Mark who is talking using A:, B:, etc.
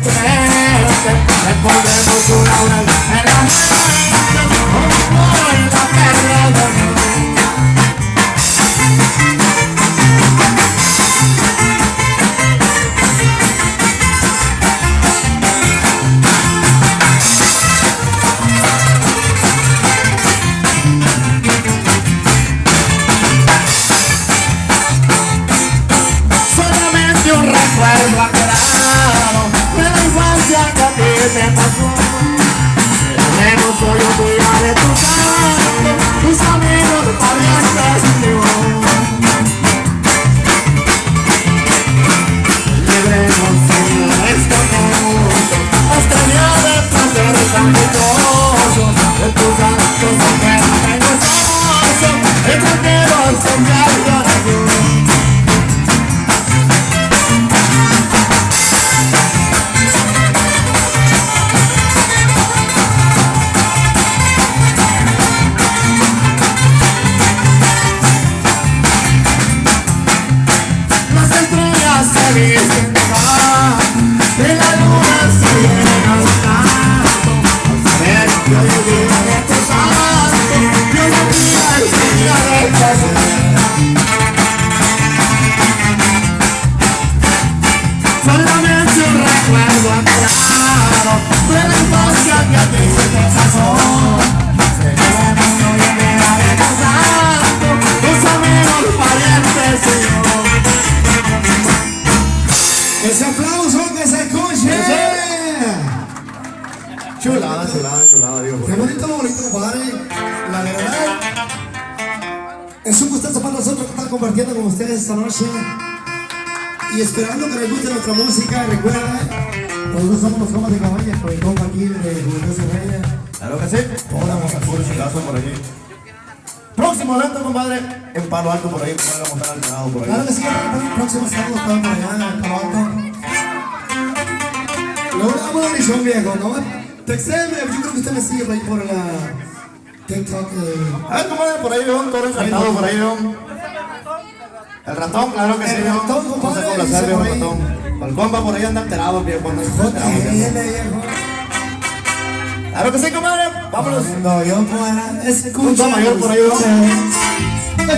A: Le pondremos un laurel en la frente, un flor en la perla de amor. Solamente un recuerdo ha quedado de la infancia que a ti te pasó. Tenemos hoy un día de tu canto, tus amigos, parientes y yo. Libremos en este mundo este día de placeres tan dichosos, de tus actos de pena perezosos, y tranquilos en diario de Dios. Se visten de paz, y la luna se llena de canto. Al saber que hoy es día de tu santo, y hoy es día del placer. Solamente un recuerdo ha quedado de la infancia que a ti te pasó. Celebremos hoy el día de tu santo, tus amigos, parientes y yo.
B: Ese aplauso que se escuche.
A: Chulada, chulada, chulada, digo.
B: Qué bonito, compadre. La verdad, es un gustazo para nosotros estar compartiendo con ustedes esta noche y esperando que les guste nuestra música. Recuerda, nosotros somos los Comas de Cabaña con el compa aquí de Juventud Cerreña.
A: Claro que sí.
B: Hola, vamos a
A: Puro chilazo por allí. Próximo evento, compadre, en Palo Alto por ahí, compadre, vamos a estar alternado por ahí.
B: Claro que sí, el próximo sábado estamos por allá en Palo Alto. Luego vamos a la misión, viejo, ¿no? Texeme, yo creo que usted me sigue por ahí por la TikTok.
A: A ver, compadre, por ahí, un toro encantado por ahí, el ratón, claro que sí,
B: el ratón, compadre,
A: vamos a complacer, viejo
B: por ahí.
A: ratón. El compa por ahí anda alterado, viejo.
B: JL, viejo.
A: Claro que sí, compadre, vámonos.
B: Cuando yo fuera,
A: Un mayor por ahí, vamos.